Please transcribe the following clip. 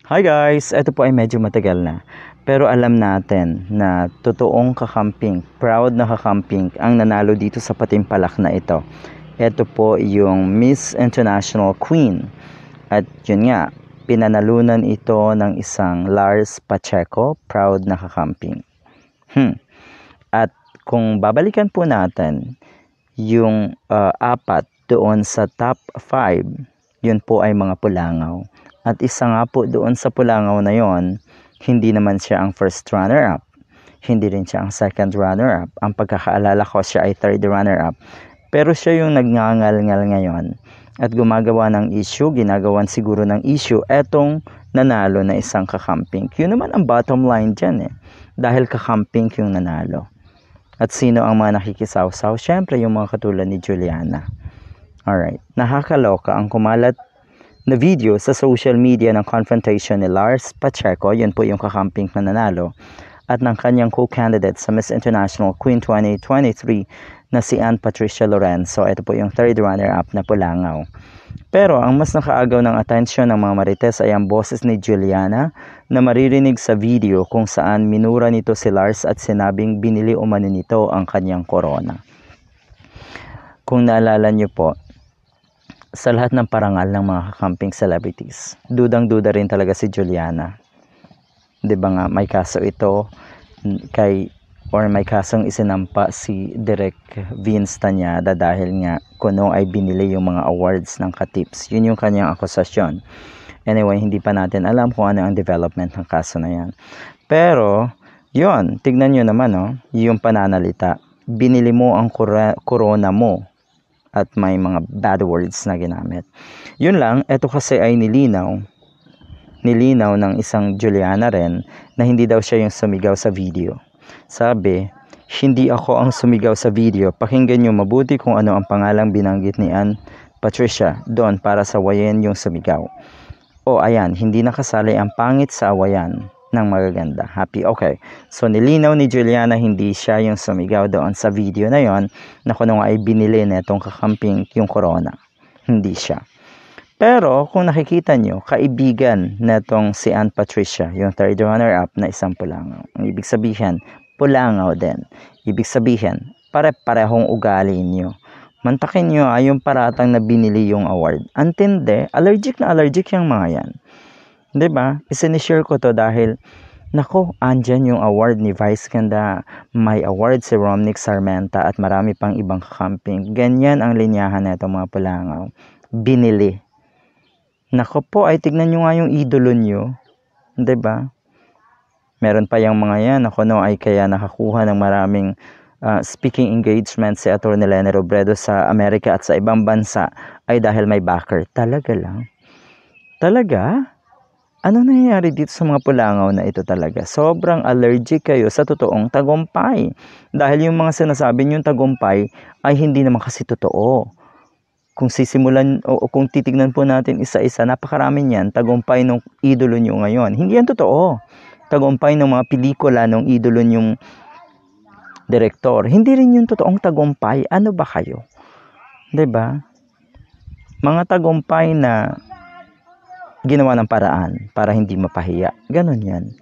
Hi guys! Ito po ay medyo matagal na. Pero alam natin na totoong kakamping, proud na kakamping ang nanalo dito sa patimpalak na ito. Ito po yung Miss International Queen. At yun nga, pinanalunan ito ng isang Lars Pacheco, proud na kakamping. At kung babalikan po natin yung apat doon sa top 5, yun po ay mga Pulangaw. At isa nga po doon sa Pulangaw na yon, hindi naman siya ang first runner-up. Hindi rin siya ang second runner-up. Ang pagkakaalala ko, siya ay third runner-up. Pero siya yung nagngangal-ngal ngayon. At gumagawa ng issue, ginagawan siguro ng issue, etong nanalo na isang kakamping. Yun naman ang bottom line dyan eh. Dahil kakamping yung nanalo. At sino ang mga nakikisaw-saw? Siyempre yung mga katulad ni Juliana. Alright. Nakakaloka ang kumalat na video sa social media ng confrontation ni Lars Pacheco, yun po yung kakamping na nanalo, at ng kanyang co-candidate sa Miss International Queen 2023 na si Ann Patricia Lorenzo. Ito po yung third runner-up na Pulangaw. Pero ang mas nakaagaw ng atensyon ng mga marites ay ang boses ni Juliana na maririnig sa video kung saan minura nito si Lars at sinabing binili umano nito ang kanyang corona. Kung naalala nyo po, sa lahat ng parangal ng mga kakamping celebrities, dudang-duda rin talaga si Juliana. 'Di ba nga may kaso ito may kasong isinampa si Direk Vince Tañada dahil nga kuno ay binili yung mga awards ng Katips. Yun yung kanyang akusasyon. Anyway, hindi pa natin alam kung ano ang development ng kaso na yan. Pero, yun, tignan nyo naman, yung pananalita. Binili mo ang corona mo at may mga bad words na ginamit. Yun lang, ito kasi ay nilinaw ng isang Juliana rin na hindi daw siya yung sumigaw sa video. Sabi, hindi ako ang sumigaw sa video. Pakinggan nyo mabuti kung ano ang pangalang binanggit ni Ann Patricia doon para sa awayan yung sumigaw. O ayan, hindi nakasali ang pangit sa awayan ng magaganda. Happy, okay. So nilinaw ni Juliana hindi siya yung sumigaw doon sa video na yon na kuno ay binili netong kakamping yung corona. Hindi siya. Pero kung nakikita nyo, kaibigan netong si Ann Patricia, yung third runner-up na isang Pulangaw. Ang ibig sabihin, Pulangaw din. Ibig sabihin, pare-parehong ugali nyo. Mantakin nyo yung paratang na binili yung award. Antindi, allergic na allergic yung mga yan. Diba? Isinishare ko to dahil nako, andyan yung award ni Vice Ganda, may award si Romnick Sarmenta at marami pang ibang kakamping. Ganyan ang linyahan na itong mga Pulangaw. Binili. Nako po, ay tignan nyo nga yung idolo nyo. Diba? Meron pa yung mga yan. Ako ay kaya nakakuha ng maraming speaking engagement si Atty. Lene Robredo sa Amerika at sa ibang bansa ay dahil may backer. Talaga lang? Talaga? Ano nangyayari dito sa mga Pulangaw na ito talaga? Sobrang allergic kayo sa totoong tagumpay. Dahil yung mga sinasabi niyong tagumpay ay hindi naman kasi totoo. Kung sisimulan o kung titignan po natin isa-isa, napakarami niyan, tagumpay ng idolo niyo ngayon. Hindi yan totoo. Tagumpay ng mga pelikula ng idolo niyong direktor. Hindi rin yung totoong tagumpay. Ano ba kayo? 'Di ba? Mga tagumpay na ginawa ng paraan para hindi mapahiya. Ganon yan.